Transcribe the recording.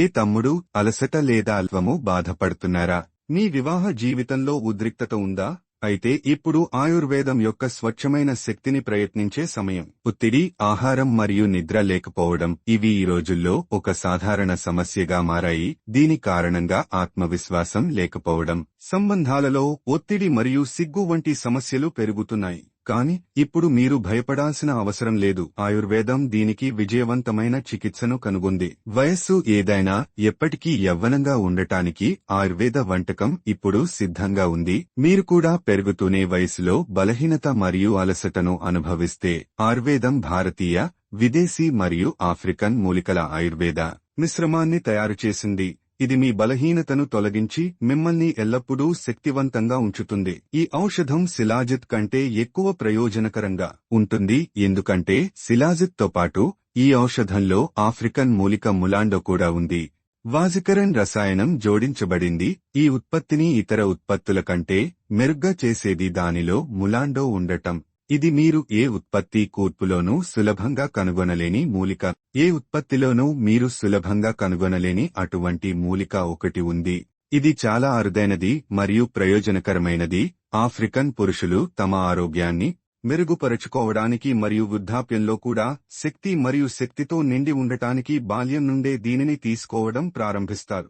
ఏ తమ్ముడు అలసట లేదా అల్పము బాధపడుతున్నారా? మీ వివాహ జీవితంలో ఉద్రిక్తత ఉందా? అయితే ఇప్పుడు ఆయుర్వేదం యొక్క స్వచ్ఛమైన శక్తిని ప్రయత్నించే సమయం. ఒత్తిడి, ఆహారం మరియు నిద్ర లేకపోవడం ఇవి ఈ రోజుల్లో ఒక సాధారణ సమస్యగా మారాయి. దీని కారణంగా ఆత్మవిశ్వాసం లేకపోవడం, సంబంధాలలో ఒత్తిడి మరియు సిగ్గు వంటి సమస్యలు పెరుగుతున్నాయి. కానీ ఇప్పుడు మీరు భయపడాల్సిన అవసరం లేదు. ఆయుర్వేదం దీనికి విజయవంతమైన చికిత్సను కనుగొంది. వయస్సు ఏదైనా ఎప్పటికీ యవ్వనంగా ఉండటానికి ఆయుర్వేద వంటకం ఇప్పుడు సిద్ధంగా ఉంది. మీరు కూడా పెరుగుతూనే వయసులో బలహీనత మరియు అలసటను అనుభవిస్తే ఆయుర్వేదం భారతీయ, విదేశీ మరియు ఆఫ్రికన్ మూలికల ఆయుర్వేద మిశ్రమాన్ని తయారుచేసింది. ఇది మీ బలహీనతను తొలగించి మిమ్మల్ని ఎల్లప్పుడూ శక్తివంతంగా ఉంచుతుంది. ఈ ఔషధం శిలాజిత్ కంటే ఎక్కువ ప్రయోజనకరంగా ఉంటుంది, ఎందుకంటే శిలాజిత్తో పాటు ఈ ఔషధంలో ఆఫ్రికన్ మూలిక ములాండో కూడా ఉంది. వాజికరన్ రసాయనం జోడించబడింది. ఈ ఉత్పత్తిని ఇతర ఉత్పత్తుల కంటే మెరుగ్గా చేసేది దానిలో ములాండో ఉండటం. ఇది మీరు ఏ ఉత్పత్తి కూర్పులోనూ సులభంగా కనుగొనలేని మూలిక. ఏ ఉత్పత్తిలోనూ మీరు సులభంగా కనుగొనలేని అటువంటి మూలిక ఒకటి ఉంది. ఇది చాలా అరుదైనది మరియు ప్రయోజనకరమైనది. ఆఫ్రికన్ పురుషులు తమ ఆరోగ్యాన్ని మెరుగుపరుచుకోవడానికి మరియు వృద్ధాప్యంలో కూడా శక్తి మరియు శక్తితో నిండి ఉండటానికి బాల్యం నుండే దీనిని తీసుకోవడం ప్రారంభిస్తారు.